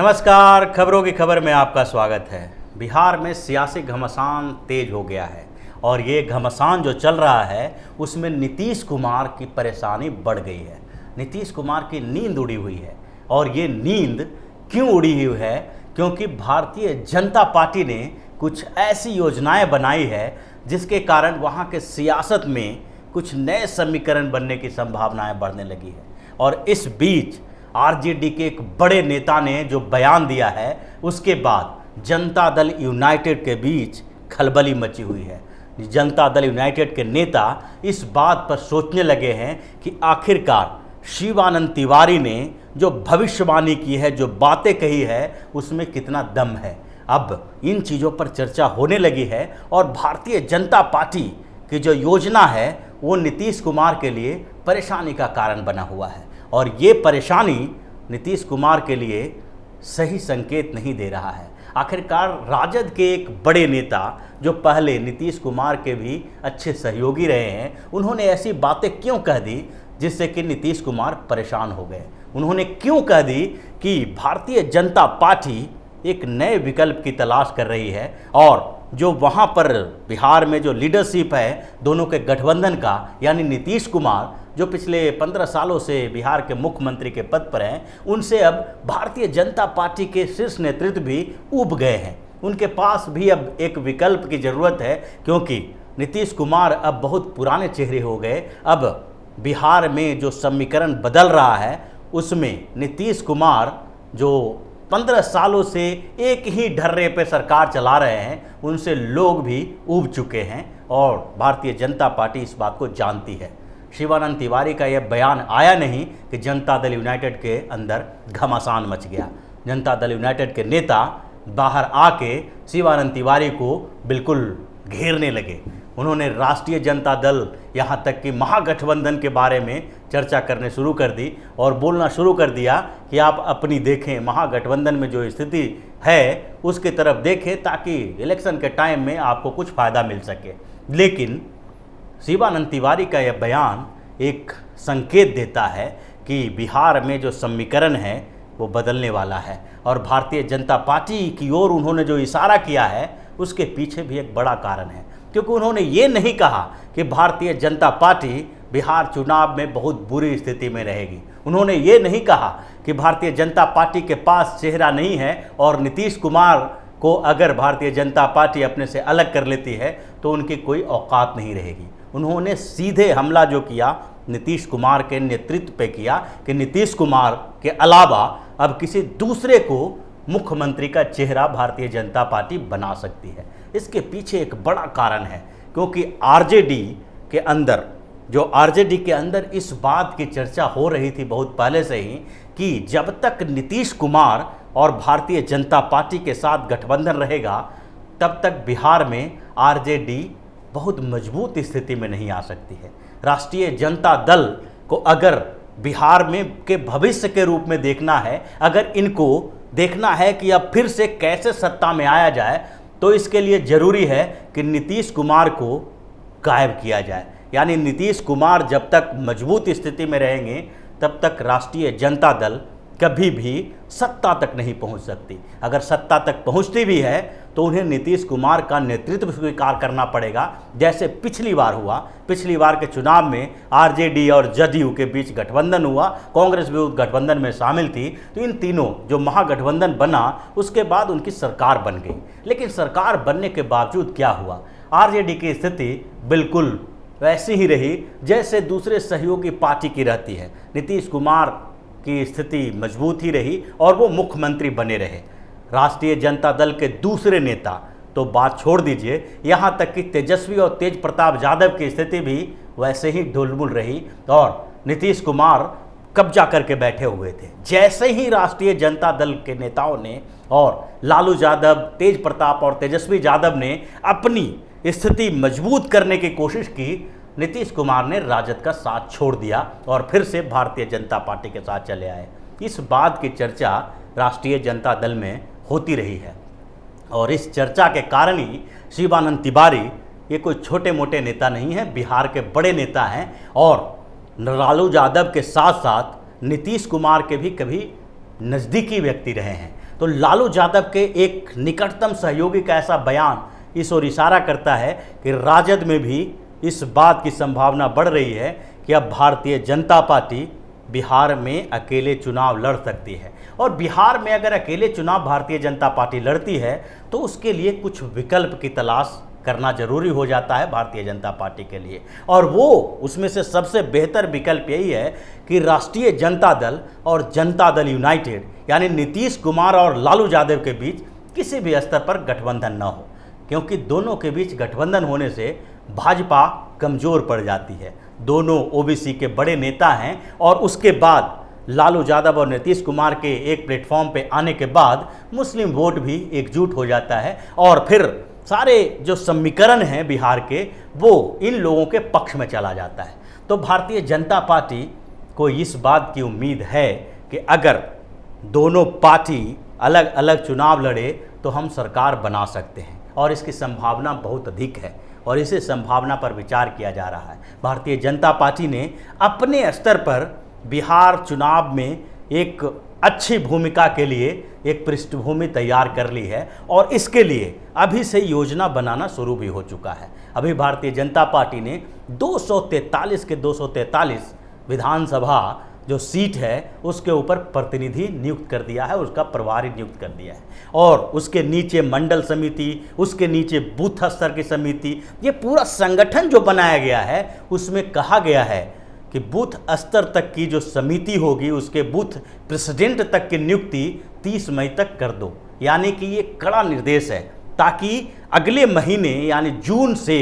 नमस्कार, खबरों की खबर में आपका स्वागत है। बिहार में सियासी घमासान तेज हो गया है और ये घमासान जो चल रहा है उसमें नीतीश कुमार की परेशानी बढ़ गई है। नीतीश कुमार की नींद उड़ी हुई है और ये नींद क्यों उड़ी हुई है? क्योंकि भारतीय जनता पार्टी ने कुछ ऐसी योजनाएं बनाई है जिसके कारण वहाँ के सियासत में कुछ नए समीकरण बनने की संभावनाएं बढ़ने लगी है। और इस बीच आरजेडी के एक बड़े नेता ने जो बयान दिया है उसके बाद जनता दल यूनाइटेड के बीच खलबली मची हुई है। जनता दल यूनाइटेड के नेता इस बात पर सोचने लगे हैं कि आखिरकार शिवानंद तिवारी ने जो भविष्यवाणी की है, जो बातें कही है, उसमें कितना दम है। अब इन चीज़ों पर चर्चा होने लगी है और भारतीय जनता पार्टी की जो योजना है वो नीतीश कुमार के लिए परेशानी का कारण बना हुआ है और ये परेशानी नीतीश कुमार के लिए सही संकेत नहीं दे रहा है। आखिरकार राजद के एक बड़े नेता जो पहले नीतीश कुमार के भी अच्छे सहयोगी रहे हैं, उन्होंने ऐसी बातें क्यों कह दी जिससे कि नीतीश कुमार परेशान हो गए? उन्होंने क्यों कह दी कि भारतीय जनता पार्टी एक नए विकल्प की तलाश कर रही है और जो वहाँ पर बिहार में जो लीडरशिप है दोनों के गठबंधन का, यानी नीतीश कुमार जो पिछले 15 सालों से बिहार के मुख्यमंत्री के पद पर हैं, उनसे अब भारतीय जनता पार्टी के शीर्ष नेतृत्व भी ऊब गए हैं। उनके पास भी अब एक विकल्प की ज़रूरत है क्योंकि नीतीश कुमार अब बहुत पुराने चेहरे हो गए। अब बिहार में जो समीकरण बदल रहा है उसमें नीतीश कुमार जो 15 सालों से एक ही ढर्रे पे सरकार चला रहे हैं, उनसे लोग भी ऊब चुके हैं और भारतीय जनता पार्टी इस बात को जानती है। शिवानंद तिवारी का यह बयान आया नहीं कि जनता दल यूनाइटेड के अंदर घमासान मच गया। जनता दल यूनाइटेड के नेता बाहर आके शिवानंद तिवारी को बिल्कुल घेरने लगे। उन्होंने राष्ट्रीय जनता दल, यहाँ तक कि महागठबंधन के बारे में चर्चा करने शुरू कर दी और बोलना शुरू कर दिया कि आप अपनी देखें, महागठबंधन में जो स्थिति है उसकी तरफ देखें ताकि इलेक्शन के टाइम में आपको कुछ फ़ायदा मिल सके। लेकिन शिवानंद तिवारी का यह बयान एक संकेत देता है कि बिहार में जो समीकरण है वो बदलने वाला है और भारतीय जनता पार्टी की ओर उन्होंने जो इशारा किया है उसके पीछे भी एक बड़ा कारण है। क्योंकि उन्होंने ये नहीं कहा कि भारतीय जनता पार्टी बिहार चुनाव में बहुत बुरी स्थिति में रहेगी। उन्होंने ये नहीं कहा कि भारतीय जनता पार्टी के पास चेहरा नहीं है और नीतीश कुमार को अगर भारतीय जनता पार्टी अपने से अलग कर लेती है तो उनकी कोई औकात नहीं रहेगी। उन्होंने सीधे हमला जो किया नीतीश कुमार के नेतृत्व पे किया कि नीतीश कुमार के अलावा अब किसी दूसरे को मुख्यमंत्री का चेहरा भारतीय जनता पार्टी बना सकती है। इसके पीछे एक बड़ा कारण है क्योंकि आरजेडी के अंदर इस बात की चर्चा हो रही थी बहुत पहले से ही कि जब तक नीतीश कुमार और भारतीय जनता पार्टी के साथ गठबंधन रहेगा तब तक बिहार में आरजेडी बहुत मजबूत स्थिति में नहीं आ सकती है। राष्ट्रीय जनता दल को अगर बिहार में के भविष्य के रूप में देखना है, अगर इनको देखना है कि अब फिर से कैसे सत्ता में आया जाए, तो इसके लिए ज़रूरी है कि नीतीश कुमार को गायब किया जाए। यानी नीतीश कुमार जब तक मजबूत स्थिति में रहेंगे तब तक राष्ट्रीय जनता दल कभी भी सत्ता तक नहीं पहुंच सकती। अगर सत्ता तक पहुंचती भी है तो उन्हें नीतीश कुमार का नेतृत्व स्वीकार करना पड़ेगा, जैसे पिछली बार हुआ। पिछली बार के चुनाव में आरजेडी और जदयू के बीच गठबंधन हुआ, कांग्रेस भी उस गठबंधन में शामिल थी, तो इन तीनों जो महागठबंधन बना उसके बाद उनकी सरकार बन गई। लेकिन सरकार बनने के बावजूद क्या हुआ? आरजेडी की स्थिति बिल्कुल वैसी ही रही जैसे दूसरे सहयोगी पार्टी की रहती है। नीतीश कुमार की स्थिति मजबूत ही रही और वो मुख्यमंत्री बने रहे। राष्ट्रीय जनता दल के दूसरे नेता तो बात छोड़ दीजिए, यहाँ तक कि तेजस्वी और तेज प्रताप यादव की स्थिति भी वैसे ही ढुलमुल रही और नीतीश कुमार कब्जा करके बैठे हुए थे। जैसे ही राष्ट्रीय जनता दल के नेताओं ने और लालू यादव, तेज प्रताप और तेजस्वी यादव ने अपनी स्थिति मजबूत करने की कोशिश की, नीतीश कुमार ने राजद का साथ छोड़ दिया और फिर से भारतीय जनता पार्टी के साथ चले आए। इस बात की चर्चा राष्ट्रीय जनता दल में होती रही है और इस चर्चा के कारण ही शिवानंद तिवारी ये कोई छोटे मोटे नेता नहीं है, बिहार के बड़े नेता हैं और लालू यादव के साथ साथ नीतीश कुमार के भी कभी नज़दीकी व्यक्ति रहे हैं। तो लालू यादव के एक निकटतम सहयोगी का ऐसा बयान इस ओर इशारा करता है कि राजद में भी इस बात की संभावना बढ़ रही है कि अब भारतीय जनता पार्टी बिहार में अकेले चुनाव लड़ सकती है। और बिहार में अगर अकेले चुनाव भारतीय जनता पार्टी लड़ती है तो उसके लिए कुछ विकल्प की तलाश करना जरूरी हो जाता है भारतीय जनता पार्टी के लिए। और वो उसमें से सबसे बेहतर विकल्प यही है कि राष्ट्रीय जनता दल और जनता दल यूनाइटेड यानी नीतीश कुमार और लालू यादव के बीच किसी भी स्तर पर गठबंधन न हो, क्योंकि दोनों के बीच गठबंधन होने से भाजपा कमज़ोर पड़ जाती है। दोनों ओबीसी के बड़े नेता हैं और उसके बाद लालू यादव और नीतीश कुमार के एक प्लेटफॉर्म पे आने के बाद मुस्लिम वोट भी एकजुट हो जाता है और फिर सारे जो समीकरण हैं बिहार के वो इन लोगों के पक्ष में चला जाता है। तो भारतीय जनता पार्टी को इस बात की उम्मीद है कि अगर दोनों पार्टी अलग अलग चुनाव लड़े तो हम सरकार बना सकते हैं और इसकी संभावना बहुत अधिक है और इसे संभावना पर विचार किया जा रहा है। भारतीय जनता पार्टी ने अपने स्तर पर बिहार चुनाव में एक अच्छी भूमिका के लिए एक पृष्ठभूमि तैयार कर ली है और इसके लिए अभी से योजना बनाना शुरू भी हो चुका है। अभी भारतीय जनता पार्टी ने 243 के 243 विधानसभा जो सीट है उसके ऊपर प्रतिनिधि नियुक्त कर दिया है, उसका प्रभारी नियुक्त कर दिया है और उसके नीचे मंडल समिति, उसके नीचे बूथ स्तर की समिति, ये पूरा संगठन जो बनाया गया है उसमें कहा गया है कि बूथ स्तर तक की जो समिति होगी उसके बूथ प्रेसिडेंट तक की नियुक्ति 30 मई तक कर दो। यानी कि ये कड़ा निर्देश है ताकि अगले महीने यानी जून से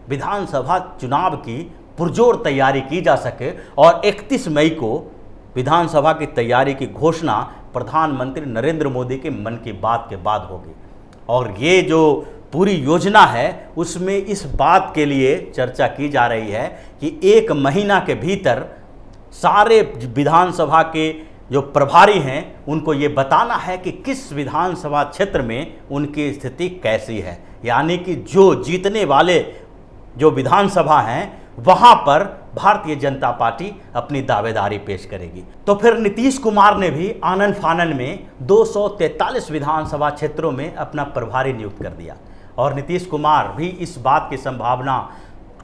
विधानसभा चुनाव की पुरजोर तैयारी की जा सके और 31 मई को विधानसभा की तैयारी की घोषणा प्रधानमंत्री नरेंद्र मोदी के मन की बात के बाद होगी। और ये जो पूरी योजना है उसमें इस बात के लिए चर्चा की जा रही है कि 1 महीना के भीतर सारे विधानसभा के जो प्रभारी हैं उनको ये बताना है कि किस विधानसभा क्षेत्र में उनकी स्थिति कैसी है। यानी कि जो जीतने वाले जो विधानसभा हैं वहां पर भारतीय जनता पार्टी अपनी दावेदारी पेश करेगी। तो फिर नीतीश कुमार ने भी आनन फानन में 243 विधानसभा क्षेत्रों में अपना प्रभारी नियुक्त कर दिया और नीतीश कुमार भी इस बात की संभावना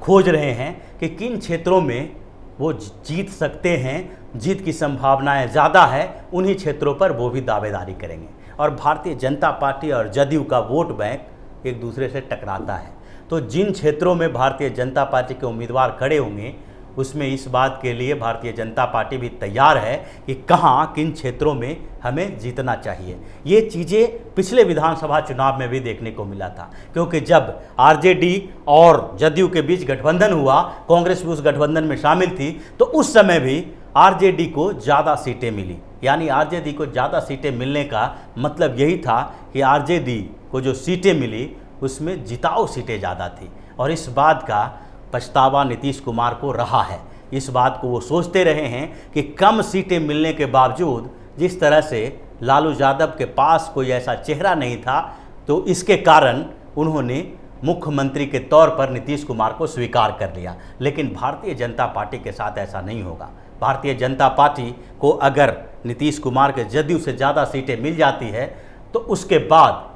खोज रहे हैं कि किन क्षेत्रों में वो जीत सकते हैं, जीत की संभावनाएं ज़्यादा है, उन्हीं क्षेत्रों पर वो भी दावेदारी करेंगे। और भारतीय जनता पार्टी और जदयू का वोट बैंक एक दूसरे से टकराता है, तो जिन क्षेत्रों में भारतीय जनता पार्टी के उम्मीदवार खड़े होंगे उसमें इस बात के लिए भारतीय जनता पार्टी भी तैयार है कि कहाँ किन क्षेत्रों में हमें जीतना चाहिए। ये चीज़ें पिछले विधानसभा चुनाव में भी देखने को मिला था, क्योंकि जब आरजेडी और जदयू के बीच गठबंधन हुआ, कांग्रेस भी उस गठबंधन में शामिल थी, तो उस समय भी आरजेडी को ज़्यादा सीटें मिली। यानी आरजेडी को ज़्यादा सीटें मिलने का मतलब यही था कि आरजेडी को जो सीटें मिली उसमें जिताऊ सीटें ज़्यादा थी और इस बात का पछतावा नीतीश कुमार को रहा है। इस बात को वो सोचते रहे हैं कि कम सीटें मिलने के बावजूद जिस तरह से लालू यादव के पास कोई ऐसा चेहरा नहीं था, तो इसके कारण उन्होंने मुख्यमंत्री के तौर पर नीतीश कुमार को स्वीकार कर लिया। लेकिन भारतीय जनता पार्टी के साथ ऐसा नहीं होगा। भारतीय जनता पार्टी को अगर नीतीश कुमार के जदयू से ज़्यादा सीटें मिल जाती है तो उसके बाद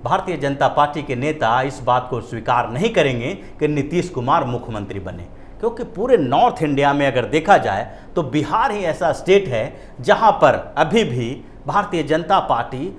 भारतीय जनता पार्टी के नेता इस बात को स्वीकार नहीं करेंगे कि नीतीश कुमार मुख्यमंत्री बने, क्योंकि पूरे नॉर्थ इंडिया में अगर देखा जाए तो बिहार ही ऐसा स्टेट है जहां पर अभी भी भारतीय जनता पार्टी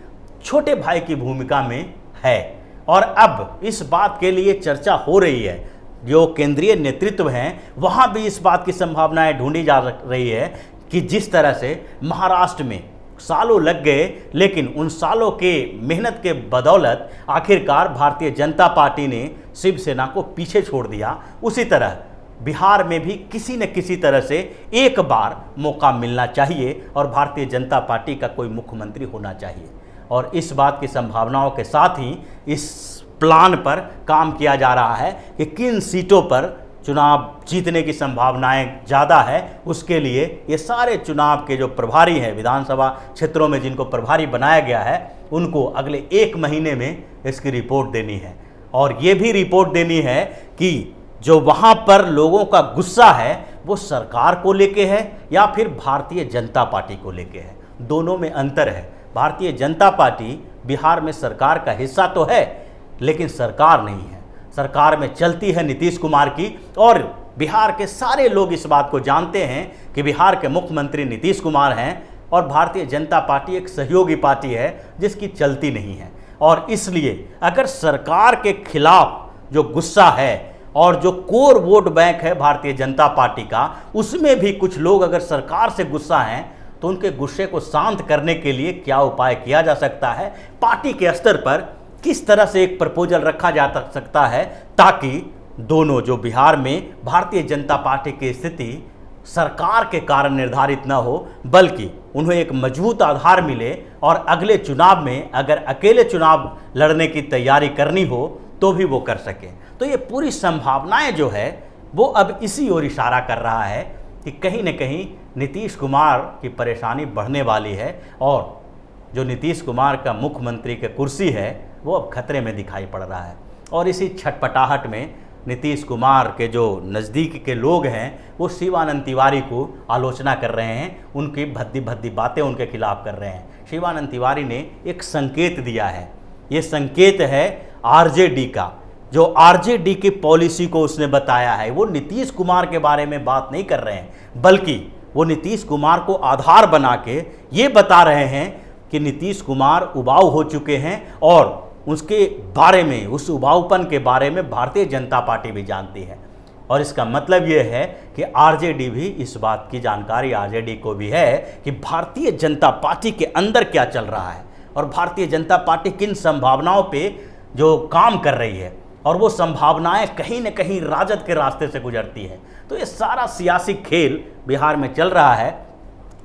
छोटे भाई की भूमिका में है। और अब इस बात के लिए चर्चा हो रही है, जो केंद्रीय नेतृत्व हैं वहाँ भी इस बात की संभावनाएं ढूंढी जा रही है कि जिस तरह से महाराष्ट्र में सालों लग गए, लेकिन उन सालों के मेहनत के बदौलत आखिरकार भारतीय जनता पार्टी ने शिवसेना को पीछे छोड़ दिया, उसी तरह बिहार में भी किसी न किसी तरह से एक बार मौका मिलना चाहिए और भारतीय जनता पार्टी का कोई मुख्यमंत्री होना चाहिए। और इस बात की संभावनाओं के साथ ही इस प्लान पर काम किया जा रहा है कि किन सीटों पर चुनाव जीतने की संभावनाएं ज़्यादा है। उसके लिए ये सारे चुनाव के जो प्रभारी हैं विधानसभा क्षेत्रों में जिनको प्रभारी बनाया गया है उनको अगले 1 महीने में इसकी रिपोर्ट देनी है। और ये भी रिपोर्ट देनी है कि जो वहाँ पर लोगों का गुस्सा है वो सरकार को लेके है या फिर भारतीय जनता पार्टी को लेके है। दोनों में अंतर है। भारतीय जनता पार्टी बिहार में सरकार का हिस्सा तो है, लेकिन सरकार नहीं है। सरकार में चलती है नीतीश कुमार की, और बिहार के सारे लोग इस बात को जानते हैं कि बिहार के मुख्यमंत्री नीतीश कुमार हैं, और भारतीय जनता पार्टी एक सहयोगी पार्टी है जिसकी चलती नहीं है। और इसलिए अगर सरकार के खिलाफ जो गुस्सा है और जो कोर वोट बैंक है भारतीय जनता पार्टी का, उसमें भी कुछ लोग अगर सरकार से गुस्सा हैं, तो उनके गुस्से को शांत करने के लिए क्या उपाय किया जा सकता है, पार्टी के स्तर पर किस तरह से एक प्रपोजल रखा जा सकता है, ताकि दोनों जो बिहार में भारतीय जनता पार्टी की स्थिति सरकार के कारण निर्धारित न हो, बल्कि उन्हें एक मजबूत आधार मिले और अगले चुनाव में अगर अकेले चुनाव लड़ने की तैयारी करनी हो तो भी वो कर सके। तो ये पूरी संभावनाएं जो है वो अब इसी ओर इशारा कर रहा है कि कहीं न कहीं नीतीश कुमार की परेशानी बढ़ने वाली है, और जो नीतीश कुमार का मुख्यमंत्री की कुर्सी है वो अब खतरे में दिखाई पड़ रहा है। और इसी छटपटाहट में नीतीश कुमार के जो नज़दीक के लोग हैं वो शिवानंद तिवारी को आलोचना कर रहे हैं, उनकी भद्दी भद्दी बातें उनके खिलाफ कर रहे हैं। शिवानंद तिवारी ने एक संकेत दिया है, ये संकेत है आरजेडी का, जो आरजेडी की पॉलिसी को उसने बताया है। वो नीतीश कुमार के बारे में बात नहीं कर रहे हैं, बल्कि वो नीतीश कुमार को आधार बना के ये बता रहे हैं कि नीतीश कुमार उबाऊ हो चुके हैं, और उसके बारे में, उस उबाऊपन के बारे में भारतीय जनता पार्टी भी जानती है। और इसका मतलब ये है कि आरजेडी भी इस बात की जानकारी आरजेडी को भी है कि भारतीय जनता पार्टी के अंदर क्या चल रहा है, और भारतीय जनता पार्टी किन संभावनाओं पे जो काम कर रही है, और वो संभावनाएं कहीं न कहीं राजद के रास्ते से गुजरती है। तो ये सारा सियासी खेल बिहार में चल रहा है,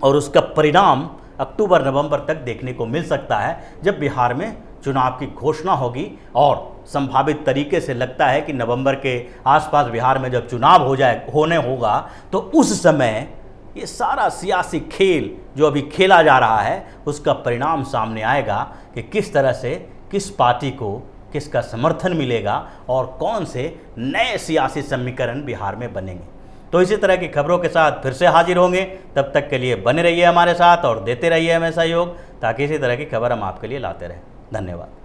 और उसका परिणाम अक्टूबर नवंबर तक देखने को मिल सकता है, जब बिहार में चुनाव की घोषणा होगी। और संभावित तरीके से लगता है कि नवंबर के आसपास बिहार में जब चुनाव होने होगा, तो उस समय ये सारा सियासी खेल जो अभी खेला जा रहा है उसका परिणाम सामने आएगा कि किस तरह से किस पार्टी को किसका समर्थन मिलेगा और कौन से नए सियासी समीकरण बिहार में बनेंगे। तो इसी तरह की खबरों के साथ फिर से हाजिर होंगे, तब तक के लिए बने रहिए हमारे साथ और देते रहिए हमें सहयोग, ताकि इसी तरह की खबर हम आपके लिए लाते रहें। धन्यवाद।